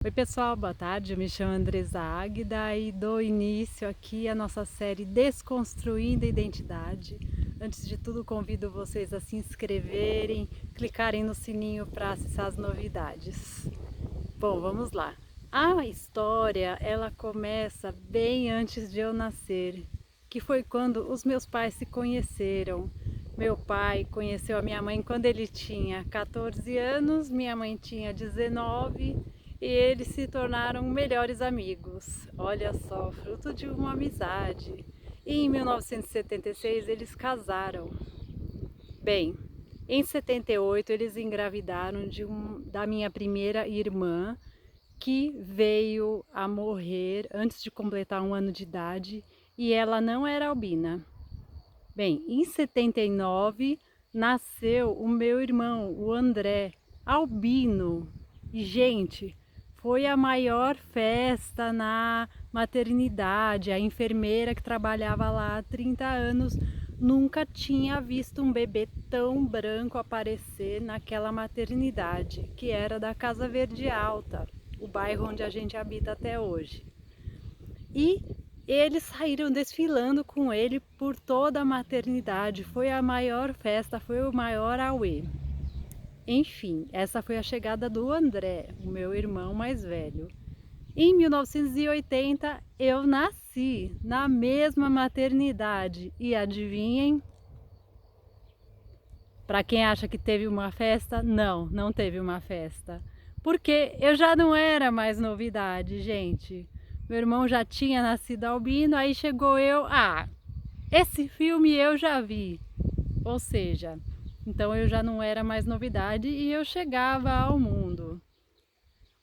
Oi pessoal, boa tarde, eu me chamo Andresa Águida e dou início aqui à nossa série Desconstruindo a Identidade. Antes de tudo, convido vocês a se inscreverem, clicarem no sininho para acessar as novidades. Bom, vamos lá. A história, ela começa bem antes de eu nascer, que foi quando os meus pais se conheceram. Meu pai conheceu a minha mãe quando ele tinha 14 anos, minha mãe tinha 19 e eles se tornaram melhores amigos. Olha só, fruto de uma amizade. E em 1976 eles casaram. Bem, em 78 eles engravidaram da minha primeira irmã, que veio a morrer antes de completar 1 ano de idade, e ela não era albina. Bem, em 79 nasceu o meu irmão, o André, albino. E, gente, foi a maior festa na maternidade. A enfermeira que trabalhava lá há 30 anos nunca tinha visto um bebê tão branco aparecer naquela maternidade, que era da Casa Verde Alta, o bairro onde a gente habita até hoje. E eles saíram desfilando com ele por toda a maternidade. Foi a maior festa, foi o maior auê. Enfim, essa foi a chegada do André, o meu irmão mais velho. Em 1980 eu nasci na mesma maternidade e adivinhem? Para quem acha que teve uma festa, não teve uma festa. Porque eu já não era mais novidade, gente. Meu irmão já tinha nascido albino, aí chegou eu, esse filme eu já vi. Ou seja, então eu já não era mais novidade e eu chegava ao mundo.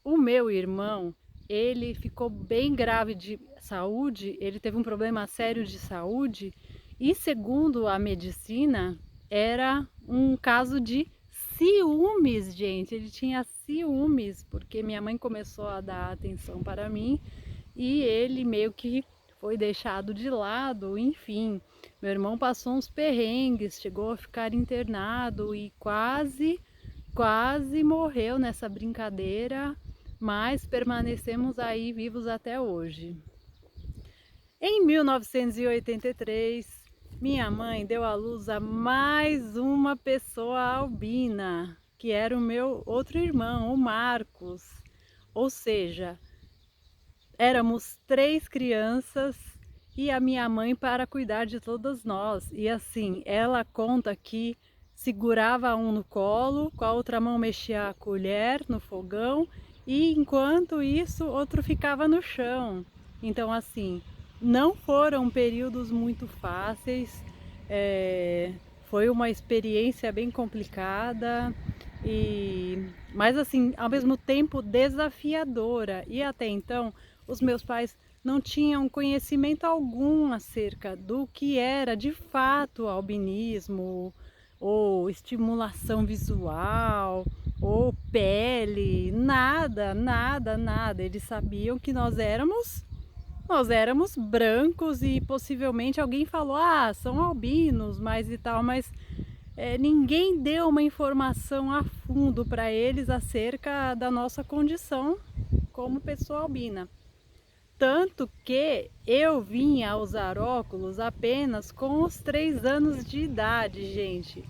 O meu irmão, ele ficou bem grave de saúde, ele teve um problema sério de saúde e, segundo a medicina, era um caso de ciúmes, gente. Ele tinha ciúmes porque minha mãe começou a dar atenção para mim e ele meio que foi deixado de lado, enfim. Meu irmão passou uns perrengues, chegou a ficar internado e quase morreu nessa brincadeira, mas permanecemos aí vivos até hoje. Em 1983, minha mãe deu à luz a mais uma pessoa albina, que era o meu outro irmão, o Marcos. Ou seja, éramos 3 crianças e a minha mãe para cuidar de todas nós. E assim, ela conta que segurava um no colo, com a outra mão mexia a colher no fogão e enquanto isso outro ficava no chão. Então assim, não foram períodos muito fáceis, foi uma experiência bem complicada, mas assim, ao mesmo tempo desafiadora. E até então os meus pais não tinham conhecimento algum acerca do que era de fato albinismo, ou estimulação visual, ou pele, nada. Eles sabiam que nós éramos brancos e possivelmente alguém falou, são albinos, mas e tal, mas ninguém deu uma informação a fundo para eles acerca da nossa condição como pessoa albina. Tanto que eu vim a usar óculos apenas com os 3 anos de idade, gente.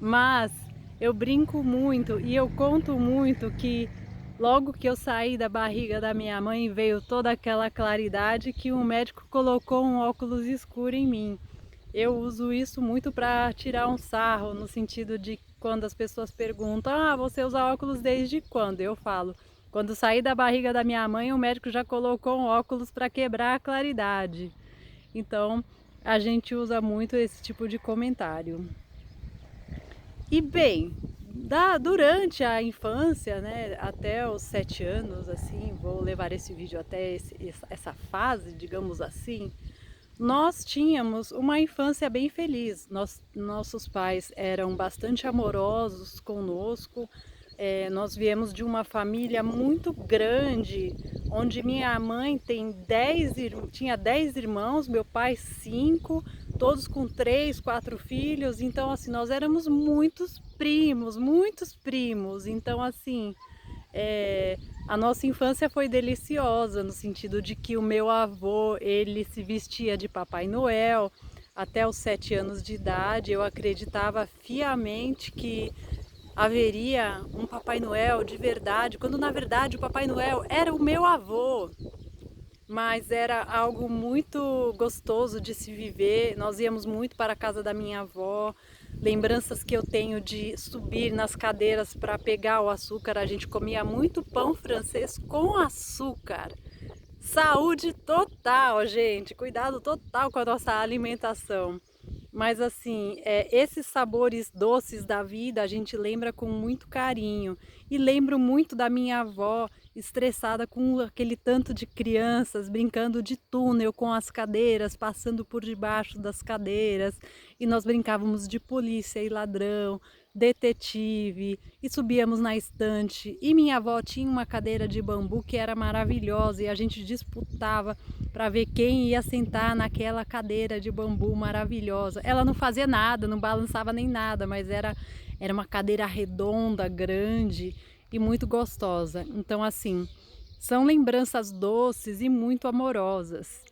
Mas eu brinco muito e eu conto muito que logo que eu saí da barriga da minha mãe veio toda aquela claridade que o médico colocou um óculos escuro em mim. Eu uso isso muito para tirar um sarro, no sentido de quando as pessoas perguntam, você usa óculos desde quando? Eu falo, quando saí da barriga da minha mãe, o médico já colocou um óculos para quebrar a claridade. Então, a gente usa muito esse tipo de comentário. E bem, durante a infância, né, até os 7 anos, assim, vou levar esse vídeo até essa fase, digamos assim, nós tínhamos uma infância bem feliz. Nossos pais eram bastante amorosos conosco. Nós viemos de uma família muito grande, onde minha mãe tinha 10 irmãos, meu pai 5, todos com 3, 4 filhos. Então, assim, nós éramos muitos primos. Então, assim, A nossa infância foi deliciosa, no sentido de que o meu avô, ele se vestia de Papai Noel. Até os 7 anos de idade, eu acreditava fiamente que haveria um Papai Noel de verdade, quando na verdade o Papai Noel era o meu avô. Mas era algo muito gostoso de se viver. Nós íamos muito para a casa da minha avó. Lembranças que eu tenho de subir nas cadeiras para pegar o açúcar. A gente comia muito pão francês com açúcar. Saúde total, gente. Cuidado total com a nossa alimentação. Mas assim, esses sabores doces da vida a gente lembra com muito carinho. E lembro muito da minha avó estressada com aquele tanto de crianças brincando de túnel com as cadeiras, passando por debaixo das cadeiras. E nós brincávamos de polícia e ladrão, detetive, e subíamos na estante. E minha avó tinha uma cadeira de bambu que era maravilhosa e a gente disputava para ver quem ia sentar naquela cadeira de bambu maravilhosa. Ela não fazia nada, não balançava nem nada, mas era uma cadeira redonda, grande e muito gostosa. Então, assim, são lembranças doces e muito amorosas.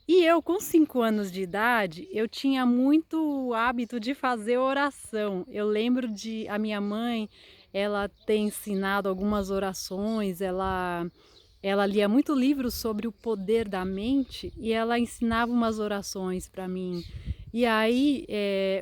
E eu, com 5 anos de idade, eu tinha muito hábito de fazer oração. Eu lembro de a minha mãe, ela ter ensinado algumas orações, ela lia muito livros sobre o poder da mente e ela ensinava umas orações para mim. E aí,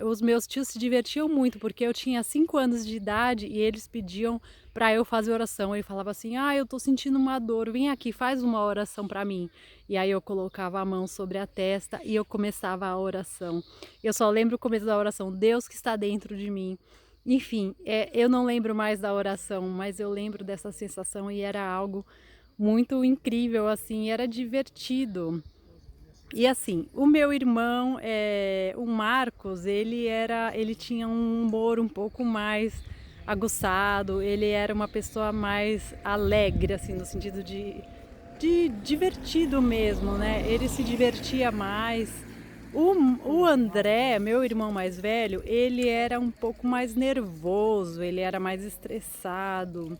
os meus tios se divertiam muito, porque eu tinha 5 anos de idade e eles pediam para eu fazer oração. Ele falava assim: ah, eu tô sentindo uma dor, vem aqui, faz uma oração para mim. E aí eu colocava a mão sobre a testa e eu começava a oração. Eu só lembro o começo da oração: Deus que está dentro de mim. Enfim, eu não lembro mais da oração, mas eu lembro dessa sensação e era algo muito incrível, assim, era divertido. E assim, o meu irmão, o Marcos, ele tinha um humor um pouco mais aguçado, ele era uma pessoa mais alegre, assim, no sentido de divertido mesmo, né? Ele se divertia mais. O André, meu irmão mais velho, ele era um pouco mais nervoso, ele era mais estressado.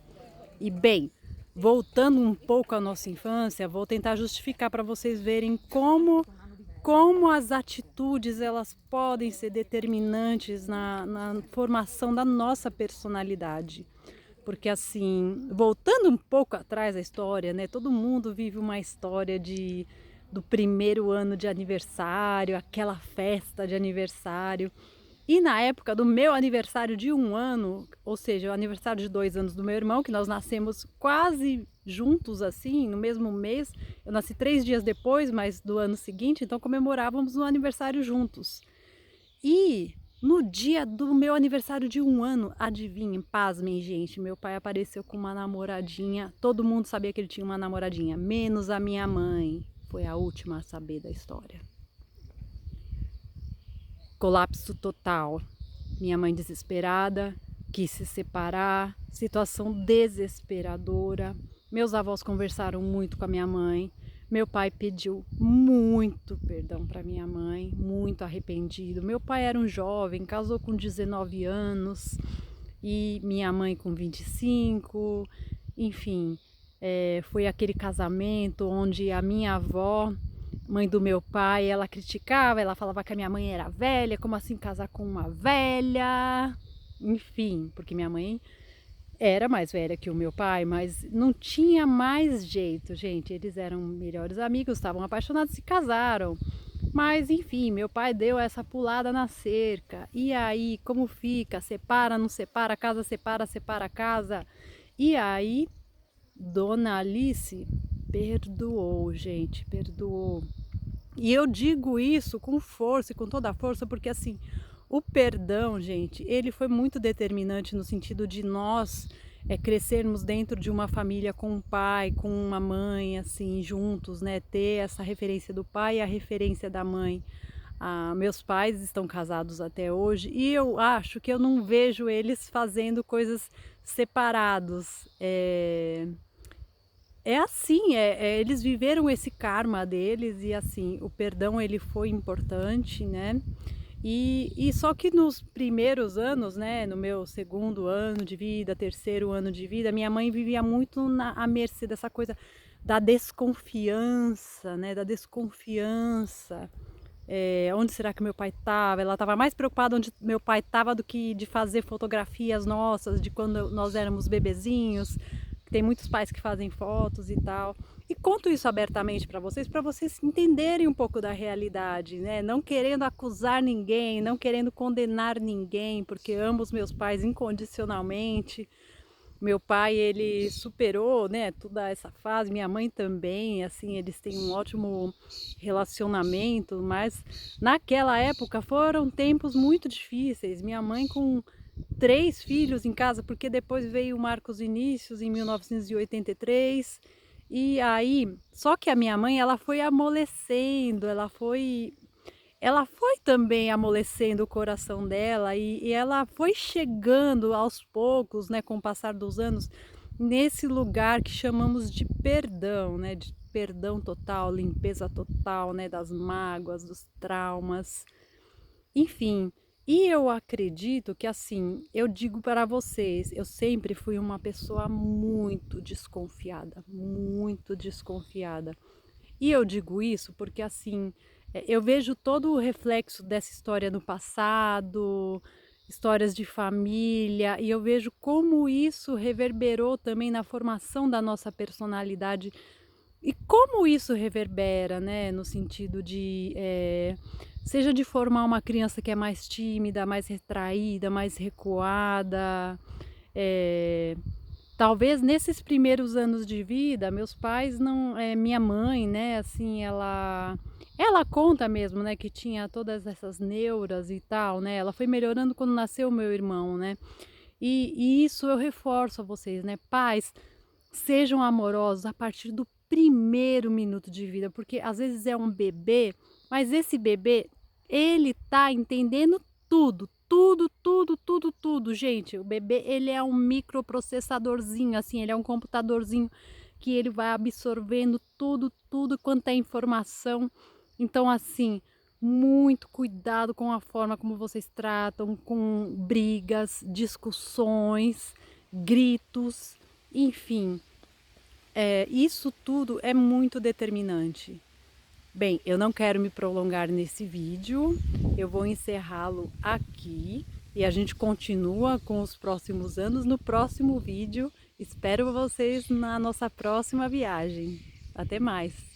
E bem, voltando um pouco à nossa infância, vou tentar justificar para vocês verem como as atitudes elas podem ser determinantes na formação da nossa personalidade. Porque assim, voltando um pouco atrás da história, né? Todo mundo vive uma história do primeiro ano de aniversário, aquela festa de aniversário. E na época do meu aniversário de 1 ano, ou seja, o aniversário de 2 anos do meu irmão, que nós nascemos quase juntos assim, no mesmo mês. Eu nasci 3 dias depois, mas do ano seguinte, então comemorávamos o aniversário juntos. E no dia do meu aniversário de 1 ano, adivinhem, pasmem, gente, meu pai apareceu com uma namoradinha. Todo mundo sabia que ele tinha uma namoradinha, menos a minha mãe. Foi a última a saber da história. Colapso total. Minha mãe desesperada, quis se separar, situação desesperadora. Meus avós conversaram muito com a minha mãe. Meu pai pediu muito perdão para minha mãe, muito arrependido. Meu pai era um jovem, casou com 19 anos e minha mãe com 25. Enfim, foi aquele casamento onde a minha avó, mãe do meu pai, ela criticava, ela falava que a minha mãe era velha, como assim casar com uma velha? Enfim, porque minha mãe era mais velha que o meu pai, mas não tinha mais jeito, gente. Eles eram melhores amigos, estavam apaixonados, se casaram. Mas enfim, meu pai deu essa pulada na cerca. E aí, como fica? Separa, não separa, casa separa, separa a casa. E aí, Dona Alice perdoou, gente, perdoou. E eu digo isso com força e com toda a força, porque assim, o perdão, gente, ele foi muito determinante no sentido de nós crescermos dentro de uma família com um pai, com uma mãe, assim, juntos, né? Ter essa referência do pai e a referência da mãe. Meus pais estão casados até hoje e eu acho que eu não vejo eles fazendo coisas separados. É assim, eles viveram esse karma deles e assim, o perdão ele foi importante, né? E só que nos primeiros anos, né, no meu segundo ano de vida, terceiro ano de vida, minha mãe vivia muito à mercê dessa coisa da desconfiança, né, da desconfiança. Onde será que meu pai estava? Ela estava mais preocupada onde meu pai estava do que de fazer fotografias nossas de quando nós éramos bebezinhos. Tem muitos pais que fazem fotos e tal. E conto isso abertamente para vocês entenderem um pouco da realidade, né? Não querendo acusar ninguém, não querendo condenar ninguém, porque amo os meus pais incondicionalmente. Meu pai, ele superou, né, toda essa fase, minha mãe também, assim, eles têm um ótimo relacionamento, mas naquela época foram tempos muito difíceis. Minha mãe com 3 filhos em casa, porque depois veio o Marcos Vinícius em 1983, e aí, só que a minha mãe, ela foi amolecendo, ela foi também amolecendo o coração dela e ela foi chegando aos poucos, né, com o passar dos anos, nesse lugar que chamamos de perdão, né, de perdão total, limpeza total, né, das mágoas, dos traumas, enfim. E eu acredito que, assim, eu digo para vocês, eu sempre fui uma pessoa muito desconfiada, muito desconfiada. E eu digo isso porque, assim, eu vejo todo o reflexo dessa história no passado, histórias de família, e eu vejo como isso reverberou também na formação da nossa personalidade e como isso reverbera, né, no sentido de, seja de formar uma criança que é mais tímida, mais retraída, mais recuada, eh, talvez nesses primeiros anos de vida, meus pais não, minha mãe, né, assim, ela conta mesmo, né, que tinha todas essas neuras e tal, né, ela foi melhorando quando nasceu o meu irmão, né. E isso eu reforço a vocês, né, pais, sejam amorosos a partir do primeiro minuto de vida, porque às vezes é um bebê, mas esse bebê, ele tá entendendo tudo, tudo, tudo, tudo, tudo, gente. O bebê, ele é um microprocessadorzinho, assim, ele é um computadorzinho que ele vai absorvendo tudo, tudo quanto é informação. Então, assim, muito cuidado com a forma como vocês tratam, com brigas, discussões, gritos, enfim. Isso tudo é muito determinante. Bem, eu não quero me prolongar nesse vídeo, eu vou encerrá-lo aqui e a gente continua com os próximos anos no próximo vídeo. Espero vocês na nossa próxima viagem. Até mais!